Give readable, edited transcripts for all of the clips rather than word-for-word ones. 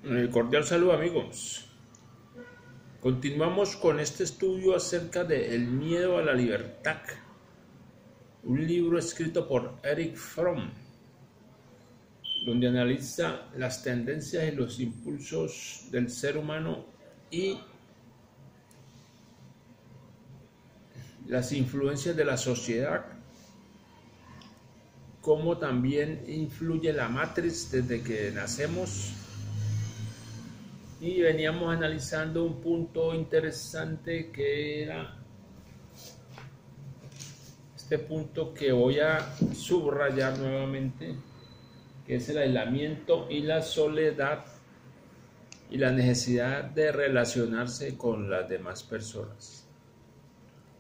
Cordial saludo, amigos. Continuamos con este estudio acerca de El miedo a la libertad, un libro escrito por Erich Fromm, donde analiza las tendencias y los impulsos del ser humano y las influencias de la sociedad, cómo también influye la matriz desde que nacemos. Y veníamos analizando un punto interesante que era este punto que voy a subrayar nuevamente, que es el aislamiento y la soledad y la necesidad de relacionarse con las demás personas,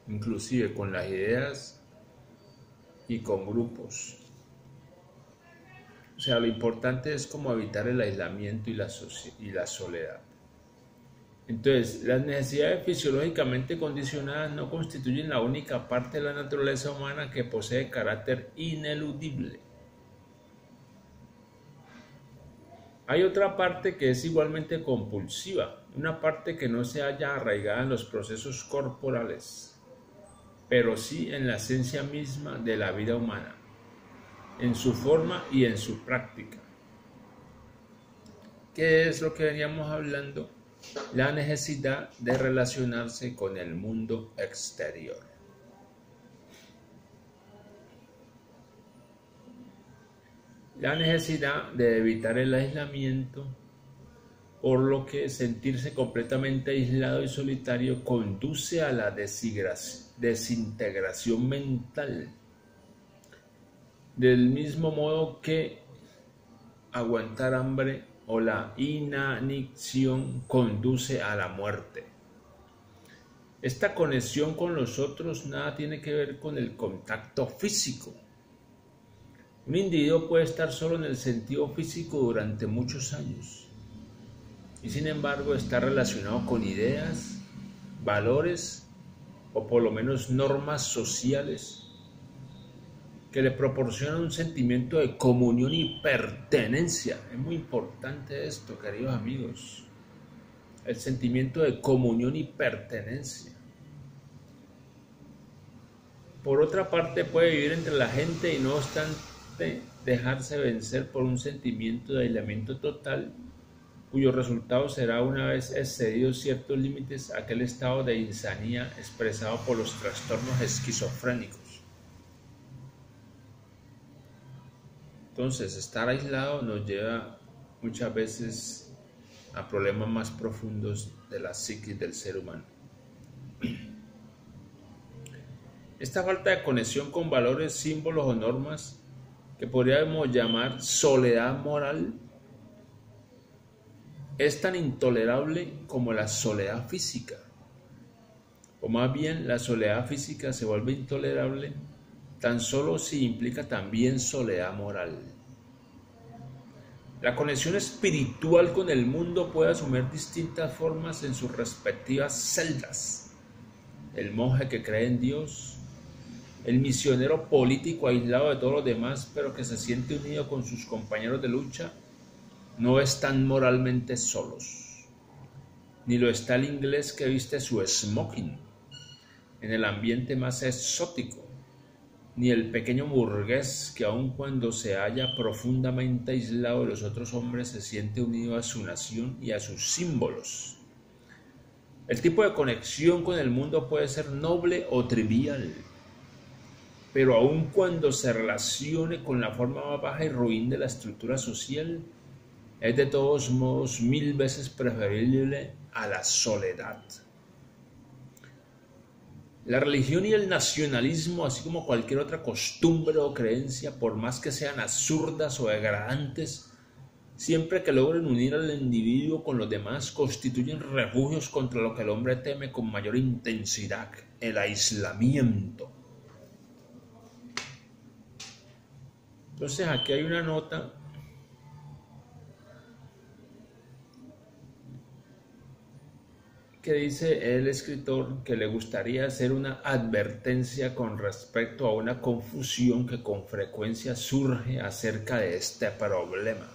inclusive con las ideas y con grupos. O sea, lo importante es cómo evitar el aislamiento y la soledad. Entonces, las necesidades fisiológicamente condicionadas no constituyen la única parte de la naturaleza humana que posee carácter ineludible. Hay otra parte que es igualmente compulsiva, una parte que no se halla arraigada en los procesos corporales, pero sí en la esencia misma de la vida humana, en su forma y en su práctica. ¿Qué es lo que veníamos hablando? La necesidad de relacionarse con el mundo exterior. La necesidad de evitar el aislamiento, por lo que sentirse completamente aislado y solitario conduce a la desintegración mental. Del mismo modo que aguantar hambre o la inanición conduce a la muerte. Esta conexión con los otros nada tiene que ver con el contacto físico. Un individuo puede estar solo en el sentido físico durante muchos años y sin embargo está relacionado con ideas, valores o por lo menos normas sociales que le proporcionan un sentimiento de comunión y pertenencia. Es muy importante esto, queridos amigos. El sentimiento de comunión y pertenencia. Por otra parte, puede vivir entre la gente y no obstante dejarse vencer por un sentimiento de aislamiento total, cuyo resultado será, una vez excedidos ciertos límites, aquel estado de insanía expresado por los trastornos esquizofrénicos. Entonces, estar aislado nos lleva muchas veces a problemas más profundos de la psiquis del ser humano. Esta falta de conexión con valores, símbolos o normas, que podríamos llamar soledad moral, es tan intolerable como la soledad física. O más bien, la soledad física se vuelve intolerable tan solo si implica también soledad moral. La conexión espiritual con el mundo puede asumir distintas formas en sus respectivas celdas. El monje que cree en Dios, el misionero político aislado de todos los demás, pero que se siente unido con sus compañeros de lucha, no están moralmente solos. Ni lo está el inglés que viste su smoking en el ambiente más exótico, ni el pequeño burgués que aun cuando se halla profundamente aislado de los otros hombres se siente unido a su nación y a sus símbolos. El tipo de conexión con el mundo puede ser noble o trivial, pero aun cuando se relacione con la forma más baja y ruin de la estructura social, es de todos modos 1000 veces preferible a la soledad. La religión y el nacionalismo, así como cualquier otra costumbre o creencia, por más que sean absurdas o degradantes, siempre que logren unir al individuo con los demás, constituyen refugios contra lo que el hombre teme con mayor intensidad, el aislamiento. Entonces aquí hay una nota que dice el escritor que le gustaría hacer una advertencia con respecto a una confusión que con frecuencia surge acerca de este problema.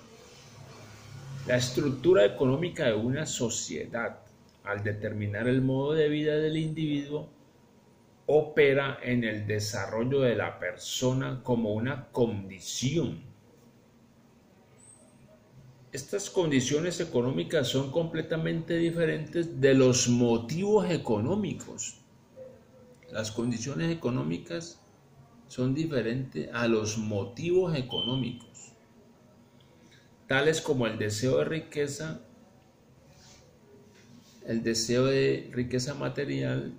La estructura económica de una sociedad, al determinar el modo de vida del individuo, opera en el desarrollo de la persona como una condición. Estas condiciones económicas son completamente diferentes de los motivos económicos. Las condiciones económicas son diferentes a los motivos económicos, tales como el deseo de riqueza material,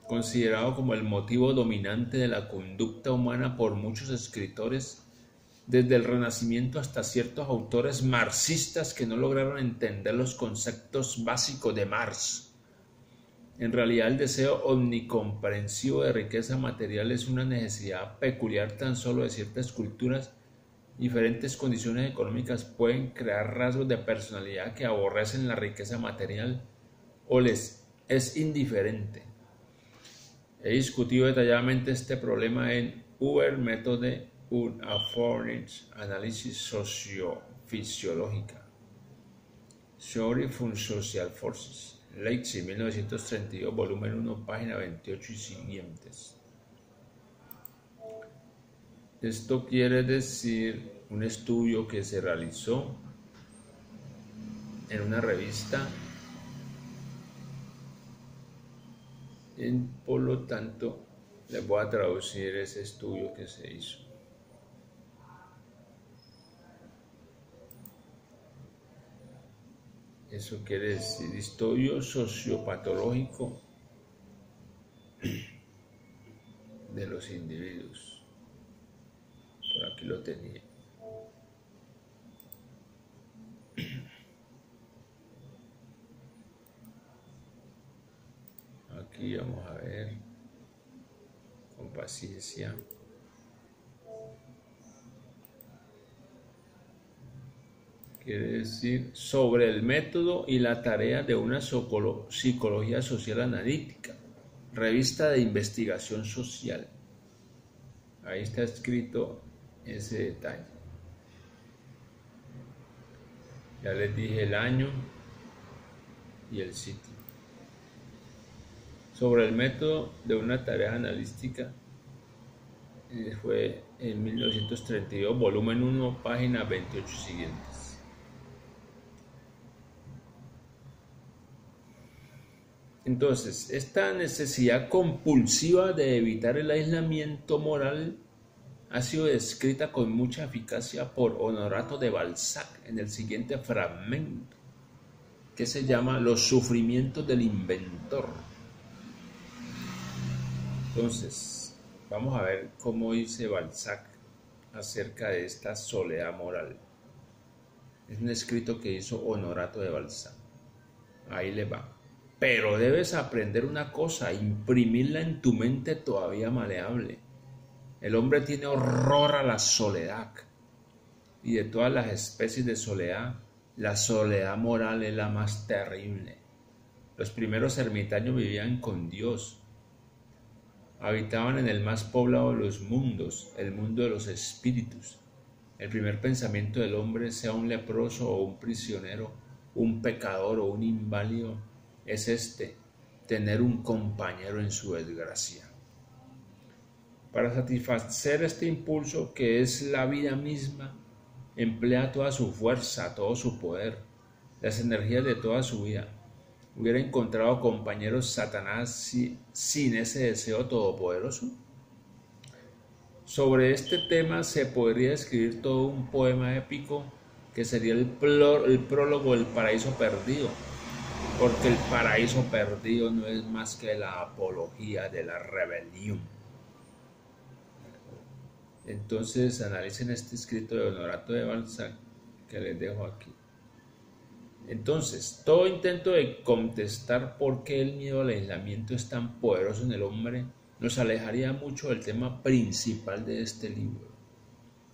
considerado como el motivo dominante de la conducta humana por muchos escritores, desde el Renacimiento hasta ciertos autores marxistas que no lograron entender los conceptos básicos de Marx. En realidad, el deseo omnicomprensivo de riqueza material es una necesidad peculiar tan solo de ciertas culturas. Diferentes condiciones económicas pueden crear rasgos de personalidad que aborrecen la riqueza material o les es indiferente. He discutido detalladamente este problema en Über Methode und Erfordernis Analysis Socio-Fisiológica, Theory von Social Forces, Leipzig, 1932, volumen 1, página 28 y siguientes. Esto quiere decir un estudio que se realizó en una revista, por lo tanto les voy a traducir ese estudio que se hizo. Eso quiere decir estudio sociopatológico de los individuos. Por aquí lo tenía. Aquí vamos a ver con paciencia. Quiere decir sobre el método y la tarea de una psicología social analítica, revista de investigación social. Ahí está escrito ese detalle. Ya les dije el año y el sitio. Sobre el método de una tarea analítica, fue en 1932, volumen 1, página 28 siguientes. Entonces, esta necesidad compulsiva de evitar el aislamiento moral ha sido descrita con mucha eficacia por Honorato de Balzac en el siguiente fragmento, que se llama Los sufrimientos del inventor. Entonces, vamos a ver cómo dice Balzac acerca de esta soledad moral. Es un escrito que hizo Honorato de Balzac. Ahí le va. Pero debes aprender una cosa, imprimirla en tu mente todavía maleable. El hombre tiene horror a la soledad, y de todas las especies de soledad, la soledad moral es la más terrible. Los primeros ermitaños vivían con Dios, habitaban en el más poblado de los mundos, el mundo de los espíritus. El primer pensamiento del hombre, sea un leproso o un prisionero, un pecador o un inválido, es tener un compañero en su desgracia. Para satisfacer este impulso, que es la vida misma, emplea toda su fuerza, todo su poder, las energías de toda su vida. ¿Hubiera encontrado compañeros Satanás sin ese deseo todopoderoso? Sobre este tema se podría escribir todo un poema épico que sería el prólogo del Paraíso Perdido, porque el paraíso perdido no es más que la apología de la rebelión. Entonces analicen este escrito de Honorato de Balzac que les dejo aquí. Entonces, todo intento de contestar por qué el miedo al aislamiento es tan poderoso en el hombre nos alejaría mucho del tema principal de este libro.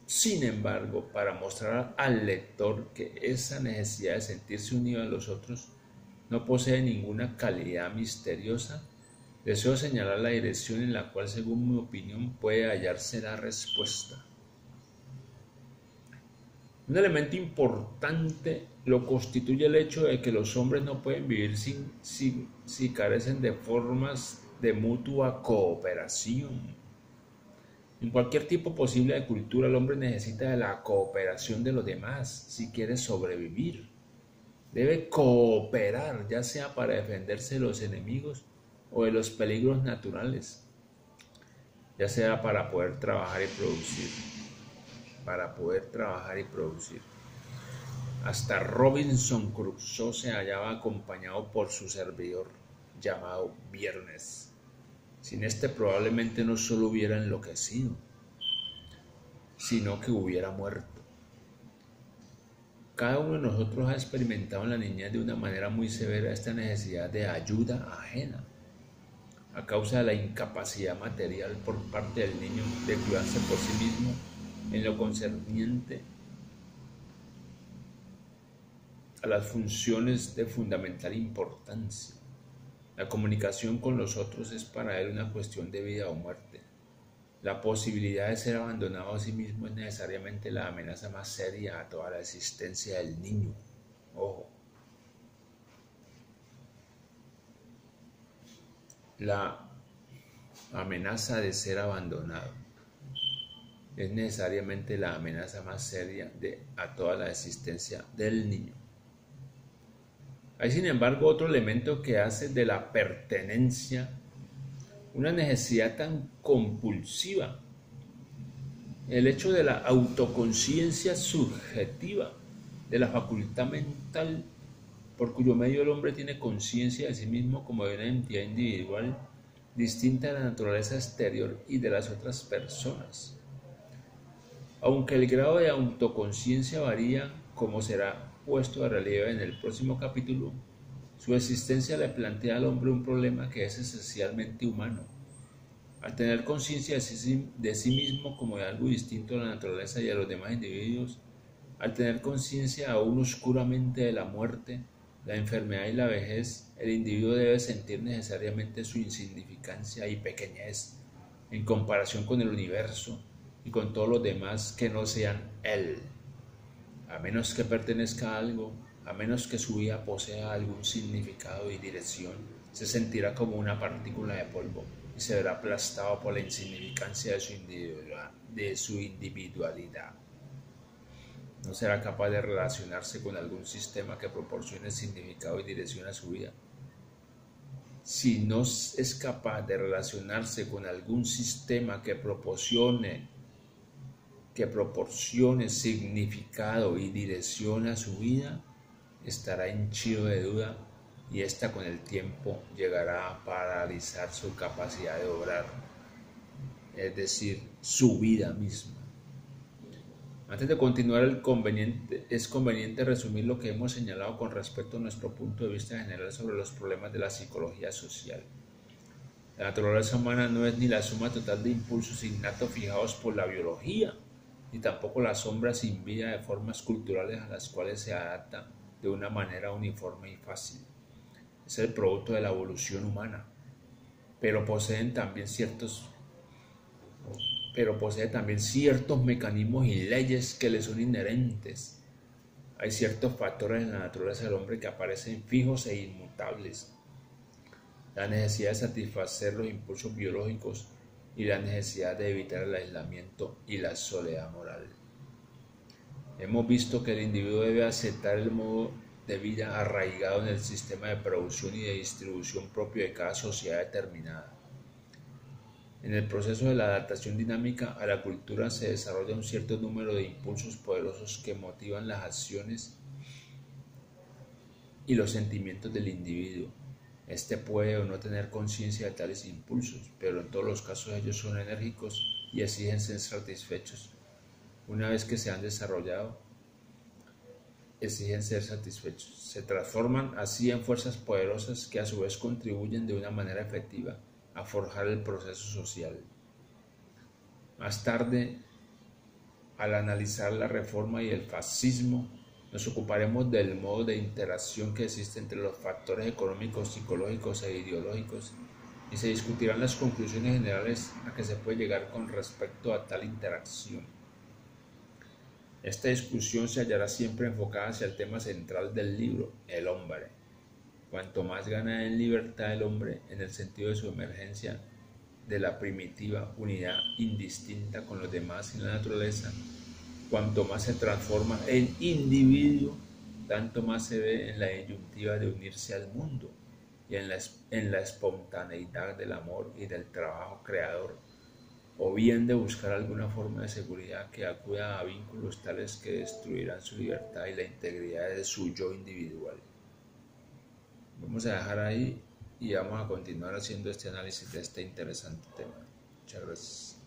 Sin embargo, para mostrar al lector que esa necesidad de sentirse unido a los otros no posee ninguna calidad misteriosa, deseo señalar la dirección en la cual, según mi opinión, puede hallarse la respuesta. Un elemento importante lo constituye el hecho de que los hombres no pueden vivir si carecen de formas de mutua cooperación. En cualquier tipo posible de cultura, el hombre necesita de la cooperación de los demás si quiere sobrevivir. Debe cooperar, ya sea para defenderse de los enemigos o de los peligros naturales, ya sea para poder trabajar y producir. Hasta Robinson Crusoe se hallaba acompañado por su servidor, llamado Viernes. Sin este probablemente no solo hubiera enloquecido, sino que hubiera muerto. Cada uno de nosotros ha experimentado en la niñez de una manera muy severa esta necesidad de ayuda ajena, a causa de la incapacidad material por parte del niño de cuidarse por sí mismo en lo concerniente a las funciones de fundamental importancia. La comunicación con los otros es para él una cuestión de vida o muerte. La posibilidad de ser abandonado a sí mismo es necesariamente la amenaza más seria a toda la existencia del niño. Ojo. La amenaza de ser abandonado es necesariamente la amenaza más seria a toda la existencia del niño. Hay, sin embargo, otro elemento que hace de la pertenencia una necesidad tan compulsiva: el hecho de la autoconciencia subjetiva de la facultad mental por cuyo medio el hombre tiene conciencia de sí mismo como de una entidad individual distinta de la naturaleza exterior y de las otras personas. Aunque el grado de autoconciencia varía, como será puesto de relieve en el próximo capítulo, su existencia le plantea al hombre un problema que es esencialmente humano. Al tener conciencia de sí mismo como de algo distinto a la naturaleza y a los demás individuos, al tener conciencia aún oscuramente de la muerte, la enfermedad y la vejez, el individuo debe sentir necesariamente su insignificancia y pequeñez en comparación con el universo y con todos los demás que no sean él. A menos que pertenezca a algo, a menos que su vida posea algún significado y dirección, se sentirá como una partícula de polvo y se verá aplastado por la insignificancia de su individualidad. No será capaz de relacionarse con algún sistema que proporcione significado y dirección a su vida. Si no es capaz de relacionarse con algún sistema que proporcione significado y dirección a su vida, estará henchido de duda y ésta con el tiempo llegará a paralizar su capacidad de obrar, es decir, su vida misma. Antes de continuar, es conveniente resumir lo que hemos señalado con respecto a nuestro punto de vista general sobre los problemas de la psicología social. La naturaleza humana no es ni la suma total de impulsos innatos fijados por la biología, ni tampoco la sombra sin vida de formas culturales a las cuales se adapta de una manera uniforme y fácil. Es el producto de la evolución humana, pero posee también ciertos mecanismos y leyes que le son inherentes. Hay ciertos factores en la naturaleza del hombre que aparecen fijos e inmutables: la necesidad de satisfacer los impulsos biológicos y la necesidad de evitar el aislamiento y la soledad moral. Hemos visto que el individuo debe aceptar el modo de vida arraigado en el sistema de producción y de distribución propio de cada sociedad determinada. En el proceso de la adaptación dinámica a la cultura se desarrolla un cierto número de impulsos poderosos que motivan las acciones y los sentimientos del individuo. Este puede o no tener conciencia de tales impulsos, pero en todos los casos ellos son enérgicos y exigen ser satisfechos. Una vez que se han desarrollado, exigen ser satisfechos. Se transforman así en fuerzas poderosas que a su vez contribuyen de una manera efectiva a forjar el proceso social. Más tarde, al analizar la reforma y el fascismo, nos ocuparemos del modo de interacción que existe entre los factores económicos, psicológicos e ideológicos y se discutirán las conclusiones generales a que se puede llegar con respecto a tal interacción. Esta discusión se hallará siempre enfocada hacia el tema central del libro, el hombre. Cuanto más gana en libertad el hombre en el sentido de su emergencia de la primitiva unidad indistinta con los demás y la naturaleza, cuanto más se transforma en individuo, tanto más se ve en la disyuntiva de unirse al mundo y en la espontaneidad del amor y del trabajo creador, o bien de buscar alguna forma de seguridad que acuda a vínculos tales que destruirán su libertad y la integridad de su yo individual. Vamos a dejar ahí y vamos a continuar haciendo este análisis de este interesante tema. Muchas gracias.